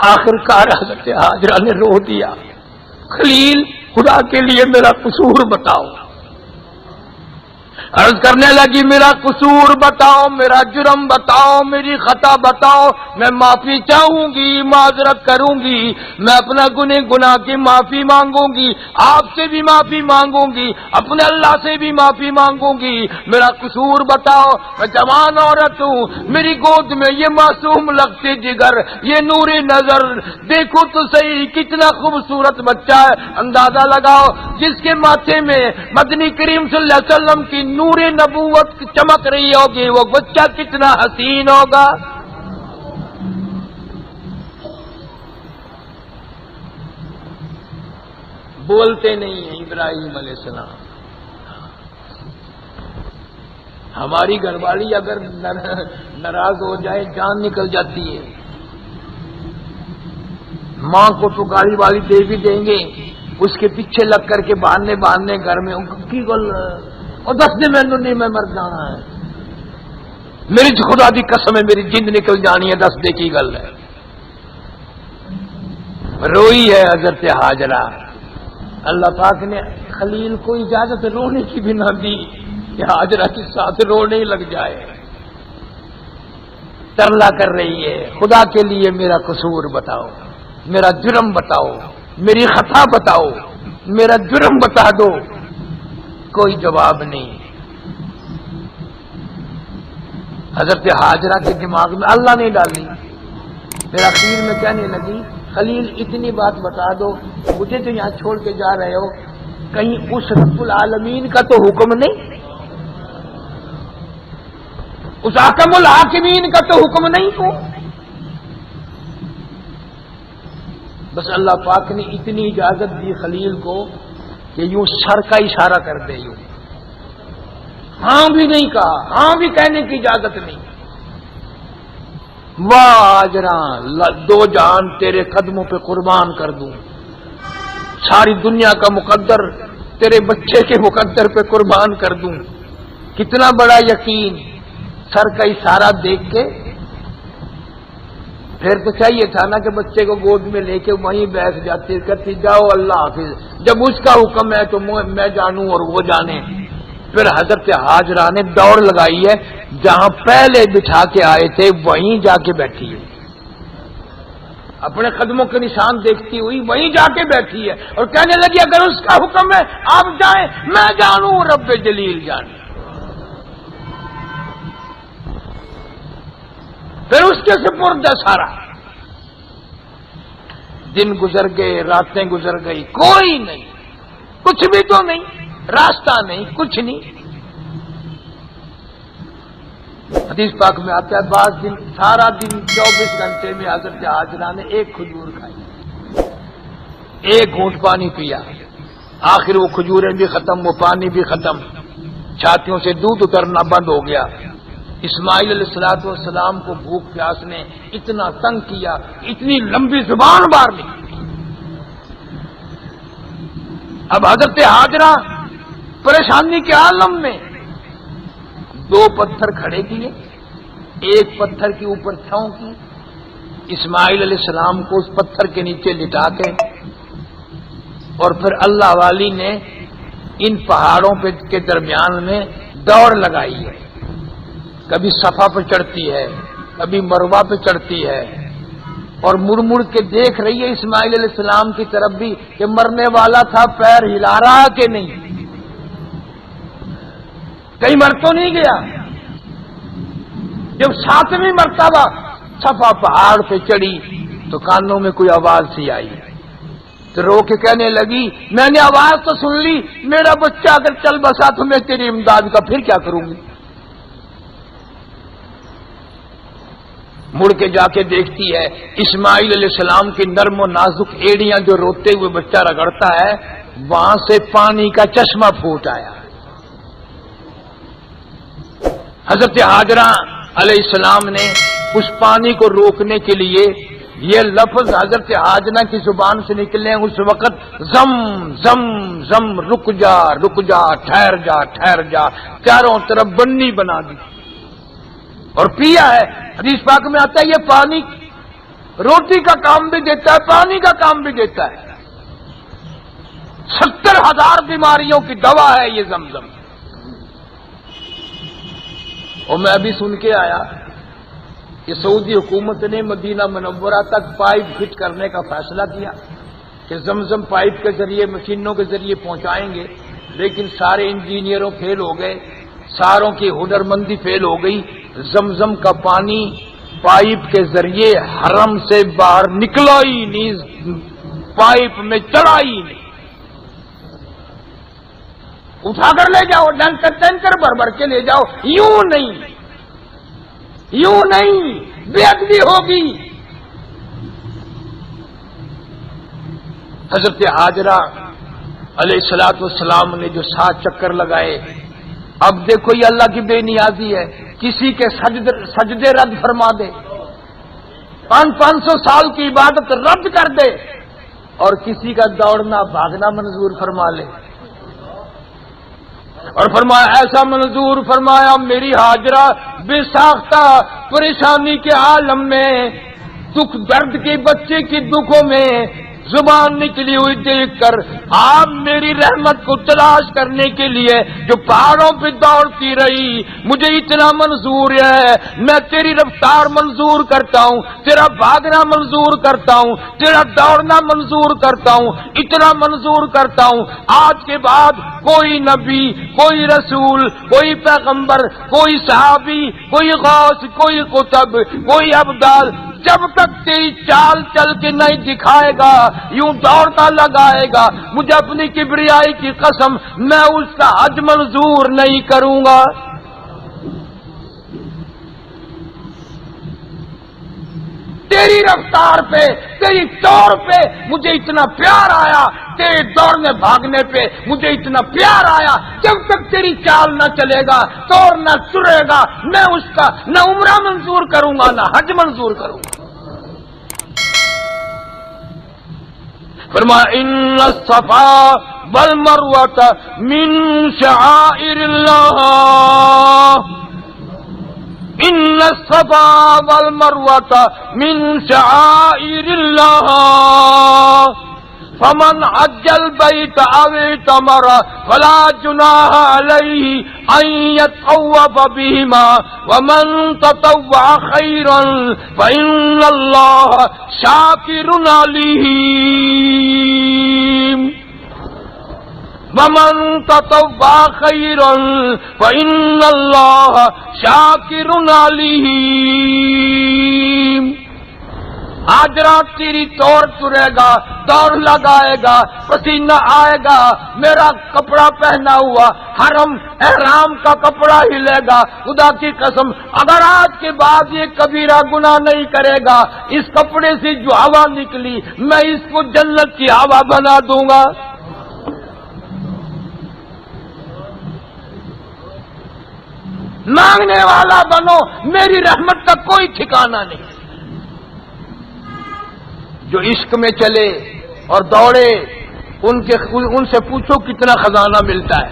آخر کار حضرت ہاجرہ نے رو دیا، خلیل خدا کے لیے میرا قصور بتاؤ۔ عرض کرنے لگی میرا قصور بتاؤ، میرا جرم بتاؤ، میری خطا بتاؤ، میں معافی چاہوں گی، معذرت کروں گی، میں اپنا گناہ کی معافی مانگوں گی، آپ سے بھی معافی مانگوں گی، اپنے اللہ سے بھی معافی مانگوں گی، میرا قصور بتاؤ۔ میں جوان عورت ہوں، میری گود میں یہ معصوم لگتے جگر، یہ نور نظر، دیکھو تو صحیح کتنا خوبصورت بچہ ہے، اندازہ لگاؤ جس کے ماتھے میں مدنی کریم صلی اللہ علیہ وسلم کی نور نبوت چمک رہی ہوگی، وہ بچہ کتنا حسین ہوگا۔ بولتے نہیں ہیں ابراہیم علیہ السلام۔ ہماری گھر والی اگر ناراض ہو جائے جان نکل جاتی ہے، ماں کو تو گاڑی والی دے بھی دیں گے، اس کے پیچھے لگ کر کے باندھنے گھر میں کی گل اور دس دن میں مر جانا ہے، میری خدا دی قسم ہے میری جند نکل جانی ہے، دس دے کی گل ہے۔ روئی ہے حضرت ہاجرہ، اللہ پاک نے خلیل کو اجازت رونے کی بھی نہ دی کہ ہاجرہ کے ساتھ رونے ہی لگ جائے، ترلا کر رہی ہے خدا کے لیے میرا قصور بتاؤ، میرا جرم بتاؤ، میری خطا بتاؤ، میرا جرم بتا دو۔ کوئی جواب نہیں۔ حضرت ہاجرہ کے دماغ میں اللہ نے ڈالی، پھر اخیر میں کہنے لگی خلیل اتنی بات بتا دو، مجھے تو یہاں چھوڑ کے جا رہے ہو، کہیں اس رب العالمین کا تو حکم نہیں، اس حاکم الحاکمین کا تو حکم نہیں ہو؟ بس اللہ پاک نے اتنی اجازت دی خلیل کو کہ یوں سر کا اشارہ کر دے، یوں ہاں بھی نہیں کہا، ہاں بھی کہنے کی اجازت نہیں۔ واہ ہاجرہ، دو جان تیرے قدموں پہ قربان کر دوں، ساری دنیا کا مقدر تیرے بچے کے مقدر پہ قربان کر دوں، کتنا بڑا یقین۔ سر کا اشارہ دیکھ کے پھر تو چاہیے تھا نا کہ بچے کو گود میں لے کے وہیں بیٹھ جاتی، کہتی جاؤ اللہ حافظ، جب اس کا حکم ہے تو میں جانوں اور وہ جانے۔ پھر حضرت ہاجرہ نے دوڑ لگائی ہے، جہاں پہلے بٹھا کے آئے تھے وہیں جا کے بیٹھی ہے، اپنے قدموں کے نشان دیکھتی ہوئی وہیں جا کے بیٹھی ہے، اور کہنے لگی اگر اس کا حکم ہے آپ جائیں، میں جانوں رب جلیل جانے۔ پھر اس کے سپرد ہے سارا۔ دن گزر گئے، راتیں گزر گئی، کوئی نہیں، کچھ بھی تو نہیں، راستہ نہیں، کچھ نہیں۔ حدیث پاک میں آتا ہے بعض دن سارا دن 24 گھنٹے میں حضرت ہاجرہ نے ایک کھجور کھائی، ایک گھونٹ پانی پیا، آخر وہ کھجوریں بھی ختم، وہ پانی بھی ختم، چھاتیوں سے دودھ اترنا بند ہو گیا۔ اسماعیل علیہ السلام کو بھوک پیاس نے اتنا تنگ کیا، اتنی لمبی زبان باہر نکلی۔ اب حضرت ہاجرہ پریشانی کے عالم میں دو پتھر کھڑے کیے، ایک پتھر کے اوپر چھاؤں کی، اسماعیل علیہ السلام کو اس پتھر کے نیچے لٹا کے، اور پھر اللہ والی نے ان پہاڑوں کے درمیان میں دوڑ لگائی ہے، کبھی صفا پہ چڑھتی ہے، کبھی مروہ پہ چڑھتی ہے، اور مڑ مڑ کے دیکھ رہی ہے اسماعیل علیہ السلام کی طرف بھی کہ مرنے والا تھا، پیر ہلا رہا کہ نہیں، کہیں مر تو نہیں گیا۔ جب 7ویں مرتبہ صفا پہاڑ پہ چڑھی تو کانوں میں کوئی آواز سی آئی، تو رو کے کہنے لگی میں نے آواز تو سن لی، میرا بچہ اگر چل بسا تو میں تیری امداد کا پھر کیا کروں گی۔ مڑ کے جا کے دیکھتی ہے اسماعیل علیہ السلام کی نرم و نازک ایڑیاں جو روتے ہوئے بچہ رگڑتا ہے، وہاں سے پانی کا چشمہ پھوٹ آیا۔ حضرت ہاجرہ علیہ السلام نے اس پانی کو روکنے کے لیے یہ لفظ حضرت ہاجرہ کی زبان سے نکلے اس وقت زم زم زم، رک جا رک جا، ٹھہر جا ٹھہر جا، چاروں طرف بنی بنا دی اور پیا ہے۔ حدیث پاک میں آتا ہے یہ پانی روٹی کا کام بھی دیتا ہے، پانی کا کام بھی دیتا ہے، 70,000 بیماریوں کی دوا ہے یہ زمزم۔ اور میں ابھی سن کے آیا کہ سعودی حکومت نے مدینہ منورہ تک پائپ فٹ کرنے کا فیصلہ کیا کہ زمزم پائپ کے ذریعے مشینوں کے ذریعے پہنچائیں گے، لیکن سارے انجینئروں فیل ہو گئے، ساروں کی ہنرمندی فیل ہو گئی، زمزم کا پانی پائپ کے ذریعے حرم سے باہر نکلا ہی نہیں، پائپ میں چڑھا ہی نہیں۔ اٹھا کر لے جاؤ، ٹینکر بھر بھر کے لے جاؤ، یوں نہیں بے ادبی ہوگی۔ حضرت ہاجرہ علیہ السلام نے جو 7 چکر لگائے، اب دیکھو یہ اللہ کی بے نیازی ہے، کسی کے سجدے رد فرما دے، 500 سال کی عبادت رد کر دے، اور کسی کا دوڑنا بھاگنا منظور فرما لے۔ اور فرمایا ایسا منظور فرمایا میری ہاجرہ بے ساختہ پریشانی کے عالم میں، دکھ درد کے بچے کے دکھوں میں زبان نکلی ہوئی دیکھ کر آپ میری رحمت کو تلاش کرنے کے لیے جو پہاڑوں پہ دوڑتی رہی، مجھے اتنا منظور ہے، میں تیری رفتار منظور کرتا ہوں، تیرا بھاگنا منظور کرتا ہوں، تیرا دوڑنا منظور کرتا ہوں، اتنا منظور کرتا ہوں آج کے بعد کوئی نبی، کوئی رسول، کوئی پیغمبر، کوئی صحابی، کوئی غوث، کوئی قطب، کوئی ابدال جب تک تیری چال چل کے نہیں دکھائے گا، یوں دوڑتا لگائے گا، مجھے اپنی کبریائی کی قسم میں اس کا حج منظور نہیں کروں گا۔ تیری رفتار پہ، تیری دوڑ پہ مجھے اتنا پیار آیا، تیرے دوڑنے بھاگنے پہ مجھے اتنا پیار آیا، جب تک تیری چال نہ چلے گا، توڑ نہ چرے گا، میں اس کا نہ عمرہ منظور کروں گا نہ حج منظور کروں گا۔ فرمایا ان الصفا والمروۃ من شعائر اللہ، ان الصفا والمروۃ من شعائر اللہ، فمن حج البيت او اعتمر فلا جناح عليه ان يطوف بهما ومن تطوع خيرا فإن الله شاكر عليم، ومن تطوع خيرا فإن الله شاكر عليم۔ ہاجرہ تیری توڑ چرے گا، دوڑ لگائے گا، پسینہ آئے گا، میرا کپڑا پہنا ہوا حرم احرام کا کپڑا ہلے گا، خدا کی قسم اگر آج کے بعد یہ کبیرہ گناہ نہیں کرے گا، اس کپڑے سے جو ہوا نکلی میں اس کو جنت کی ہوا بنا دوں گا۔ مانگنے والا بنو، میری رحمت کا کوئی ٹھکانہ نہیں۔ جو عشق میں چلے اور دوڑے ان سے پوچھو کتنا خزانہ ملتا ہے۔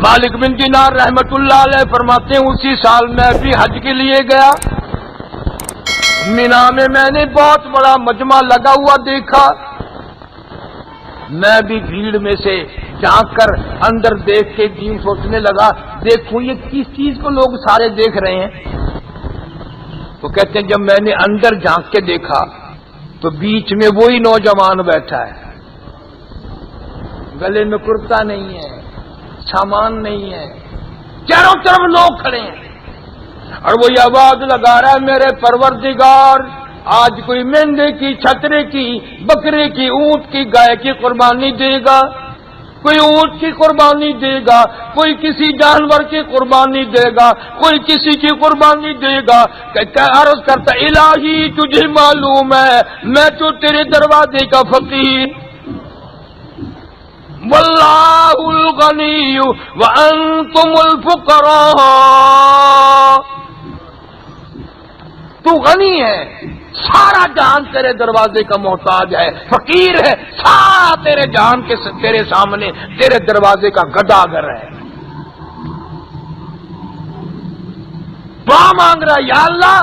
مالک بن دینار رحمت اللہ علیہ فرماتے ہیں اسی سال میں بھی حج کے لیے گیا، مینا میں نے بہت بڑا مجمع لگا ہوا دیکھا، میں بھی بھیڑ میں سے جھانک کر اندر دیکھ کے دین سوچنے لگا دیکھو یہ کس چیز کو لوگ سارے دیکھ رہے ہیں. تو کہتے ہیں جب میں نے اندر جھانک کے دیکھا تو بیچ میں وہی نوجوان بیٹھا ہے, گلے میں کرتا نہیں ہے, سامان نہیں ہے, چاروں طرف لوگ کھڑے ہیں اور وہ یہ آواز لگا رہا ہے میرے پروردگار آج کوئی مہندے کی, چھترے کی, بکرے کی, اونٹ کی, گائے کی قربانی دے گا, کوئی اونٹ کی قربانی دے گا, کوئی کسی جانور کی قربانی دے گا, کوئی کسی کی قربانی دے گا. کہتا عرض کرتا الہی تجھے معلوم ہے میں تو تیرے دروازے کا فقیر, واللہ الغنی وانتم الفقراء, تو غنی ہے سارا جہان تیرے دروازے کا محتاج ہے, فقیر ہے سارا تیرے جہان کے تیرے سامنے تیرے دروازے کا گداگر ہے. دعا مانگ رہا یا اللہ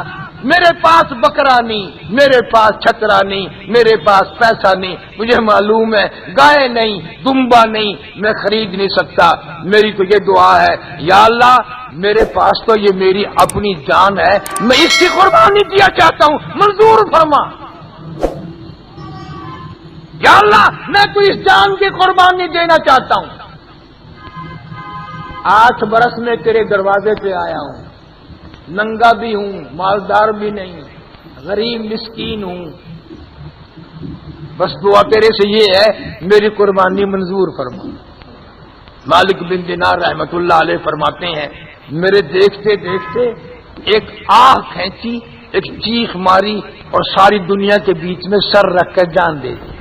میرے پاس بکرا نہیں, میرے پاس چھترا نہیں, میرے پاس پیسہ نہیں, مجھے معلوم ہے گائے نہیں, دمبا نہیں, میں خرید نہیں سکتا. میری تو یہ دعا ہے یا اللہ میرے پاس تو یہ میری اپنی جان ہے, میں اس کی قربانی دیا چاہتا ہوں, منظور فرما. یا اللہ میں تو اس جان کی قربانی دینا چاہتا ہوں. 8 برس میں تیرے دروازے پہ آیا ہوں, ننگا بھی ہوں, مالدار بھی نہیں, غریب مسکین ہوں, بس دعا تیرے سے یہ ہے میری قربانی منظور فرما. مالک بن دینار رحمت اللہ علیہ فرماتے ہیں میرے دیکھتے دیکھتے ایک آہ کھینچی, ایک چیخ ماری اور ساری دنیا کے بیچ میں سر رکھ کر جان دے دی.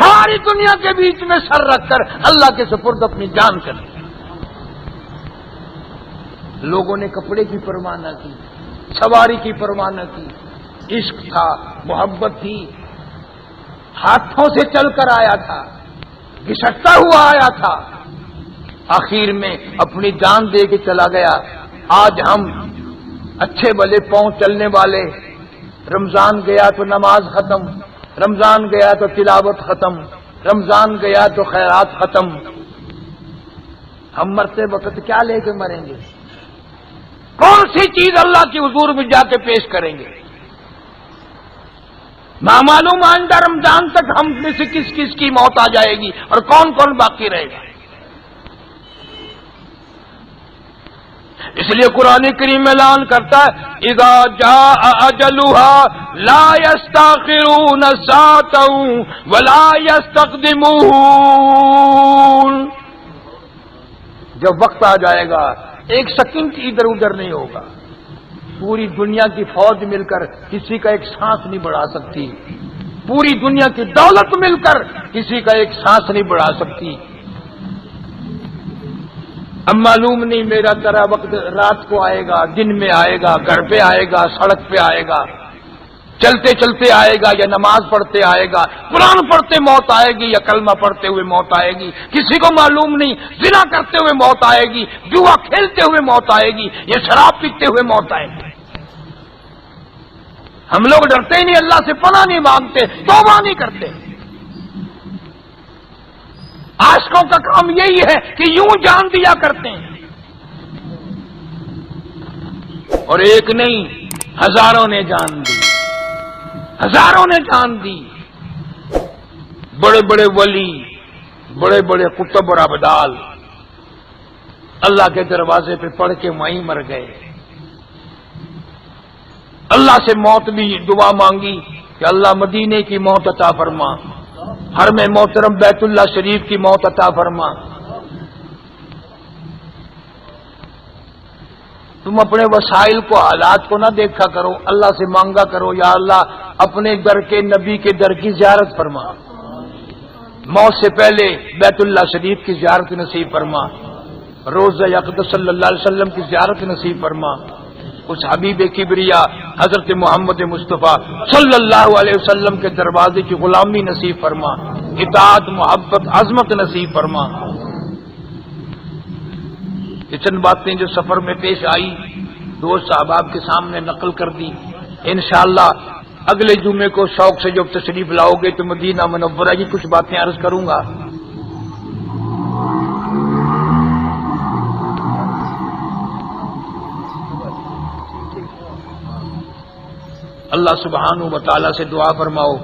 ساری دنیا کے بیچ میں سر رکھ کر اللہ کے سپرد اپنی جان کر دی. لوگوں نے کپڑے کی پرواہ نہ کی, سواری کی پرواہ نہ کی, عشق تھا, محبت تھی, ہاتھوں سے چل کر آیا تھا, گھسٹتا ہوا آیا تھا, آخر میں اپنی جان دے کے چلا گیا. آج ہم اچھے بھلے پاؤں چلنے والے, رمضان گیا تو نماز ختم, رمضان گیا تو تلاوت ختم, رمضان گیا تو خیرات ختم. ہم مرتے وقت کیا لے کے مریں گے؟ کون سی چیز اللہ کے حضور میں جا کے پیش کریں گے؟ معلوم آئندہ رمضان تک ہم میں سے کس کس کی موت آ جائے گی اور کون کون باقی رہے گا. اس لیے قرآن کریم اعلان کرتا ہے اذا جاء اجلها لا يستاخرون ساعة ولا يستقدمون. جب وقت آ جائے گا ایک سیکنڈ ادھر ادھر نہیں ہوگا. پوری دنیا کی فوج مل کر کسی کا ایک سانس نہیں بڑھا سکتی, پوری دنیا کی دولت مل کر کسی کا ایک سانس نہیں بڑھا سکتی. اب معلوم نہیں میرا تیرا وقت رات کو آئے گا, دن میں آئے گا, گھر پہ آئے گا, سڑک پہ آئے گا, چلتے چلتے آئے گا یا نماز پڑھتے آئے گا, قرآن پڑھتے موت آئے گی یا کلمہ پڑھتے ہوئے موت آئے گی, کسی کو معلوم نہیں زنا کرتے ہوئے موت آئے گی, جوا کھیلتے ہوئے موت آئے گی یا شراب پیتے ہوئے موت آئے گی. ہم لوگ ڈرتے ہی نہیں, اللہ سے پناہ نہیں مانگتے, توبہ نہیں کرتے. عاشقوں کا کام یہی ہے کہ یوں جان دیا کرتے ہیں, اور ایک نہیں ہزاروں نے جان دی, ہزاروں نے جان دی. بڑے بڑے ولی, بڑے بڑے قطب اور ابدال اللہ کے دروازے پہ پڑھ کے وہیں مر گئے. اللہ سے موت بھی دعا مانگی کہ اللہ مدینے کی موت عطا فرما, حرم محترم بیت اللہ شریف کی موت عطا فرما. تم اپنے وسائل کو, حالات کو نہ دیکھا کرو, اللہ سے مانگا کرو یا اللہ اپنے در کے نبی کے در کی زیارت فرما, موت سے پہلے بیت اللہ شریف کی زیارت نصیب فرما, روضہ اقدس صلی اللہ علیہ وسلم کی زیارت نصیب فرما, اس حبیب کبریا حضرت محمد مصطفیٰ صلی اللہ علیہ وسلم کے دروازے کی غلامی نصیب فرما, اطاعت, محبت, عظمت نصیب فرما. یہ چند باتیں جو سفر میں پیش آئی دوست احباب کے سامنے نقل کر دی. انشاءاللہ اگلے جمعے کو شوق سے جب تشریف لاؤ گے تو مدینہ منورہ کی کچھ باتیں عرض کروں گا. اللہ سبحانہ و تعالیٰ سے دعا فرماؤ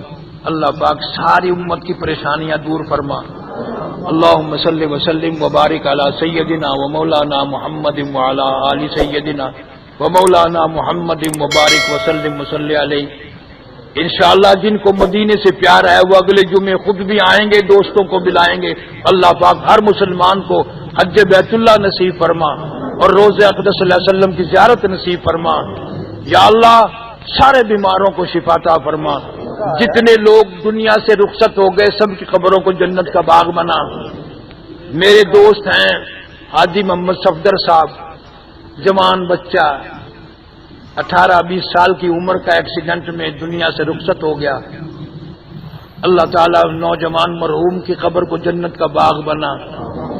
اللہ پاک ساری امت کی پریشانیاں دور فرما. اللہم صلی وسلم وبارک علی سیدنا و مولانا محمد وعلی آل سیدنا و مولانا محمد مبارک وسلم وصلی علیہ. انشاءاللہ جن کو مدینے سے پیار ہے وہ اگلے جمعے خود بھی آئیں گے، دوستوں کو بلائیں گے. اللہ پاک ہر مسلمان کو حج بیت اللہ نصیب فرما اور روضہ اقدس صلی اللہ علیہ وسلم کی زیارت نصیب فرما. یا اللہ سارے بیماروں کو شفا عطا فرما. جتنے لوگ دنیا سے رخصت ہو گئے سب کی قبروں کو جنت کا باغ بنا. میرے دوست ہیں حاجی محمد صفدر صاحب، جوان بچہ 18-20 سال کی عمر کا ایکسیڈنٹ میں دنیا سے رخصت ہو گیا. اللہ تعالیٰ نوجوان مرحوم کی قبر کو جنت کا باغ بنا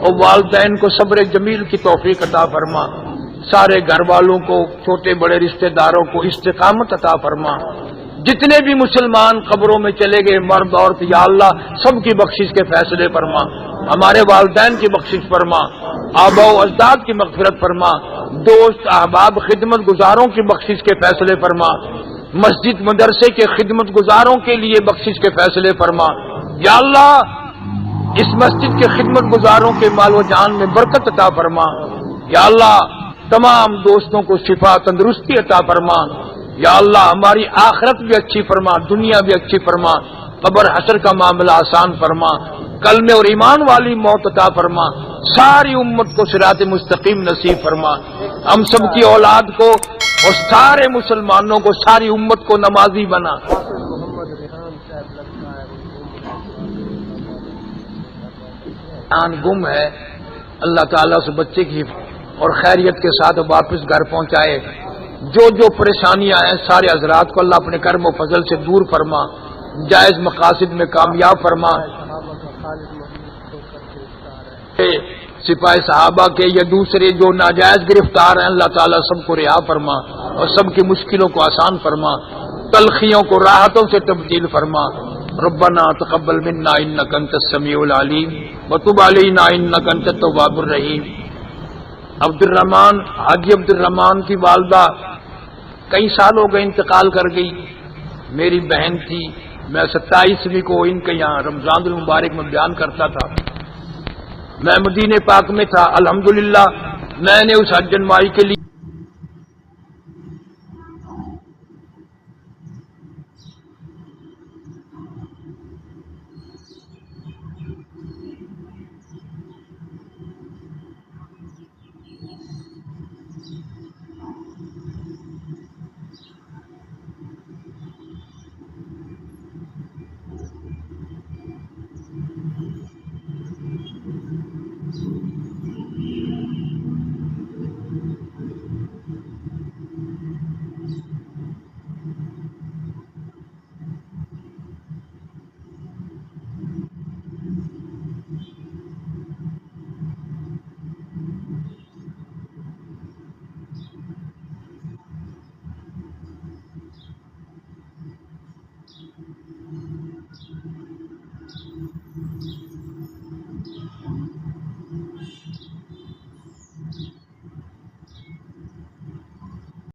اور والدین کو صبر جمیل کی توفیق عطا فرما. سارے گھر والوں کو، چھوٹے بڑے رشتہ داروں کو استقامت عطا فرما. جتنے بھی مسلمان قبروں میں چلے گئے مرد عورت، یا اللہ سب کی بخشش کے فیصلے فرما. ہمارے والدین کی بخشش فرما، آبا و اجداد کی مغفرت فرما، دوست احباب خدمت گزاروں کی بخشش کے فیصلے فرما، مسجد مدرسے کے خدمت گزاروں کے لیے بخشش کے فیصلے فرما. یا اللہ اس مسجد کے خدمت گزاروں کے مال و جان میں برکت عطا فرما. یا اللہ تمام دوستوں کو شفا تندرستی عطا فرما. یا اللہ ہماری آخرت بھی اچھی فرما، دنیا بھی اچھی فرما، قبر حشر کا معاملہ آسان فرما، کلمے اور ایمان والی موت عطا فرما. ساری امت کو صراط مستقیم نصیب فرما. ہم سب کی اولاد کو اور سارے مسلمانوں کو، ساری امت کو نمازی بنا. گم ہے، اللہ تعالیٰ سے بچے کی اور خیریت کے ساتھ واپس گھر پہنچائے. جو پریشانیاں ہیں سارے حضرات کو اللہ اپنے کرم و فضل سے دور فرما، جائز مقاصد میں کامیاب فرما. سپاہی صحابہ کے یا دوسرے جو ناجائز گرفتار ہیں اللہ تعالیٰ سب کو رہا فرما اور سب کی مشکلوں کو آسان فرما، تلخیوں کو راحتوں سے تبدیل فرما. ربنا تقبل منا انک انت السمیع العلیم وتب علینا انک انت التواب الرحیم. عبد الرحمان، حاجی عبد الرحمان کی والدہ کئی سال ہو گئے انتقال کر گئی. میری بہن تھی، میں 27ویں کو ان کے یہاں رمضان المبارک میں بیان کرتا تھا. میں مدینہ پاک میں تھا. الحمدللہ میں نے اس حج مائی کے لیے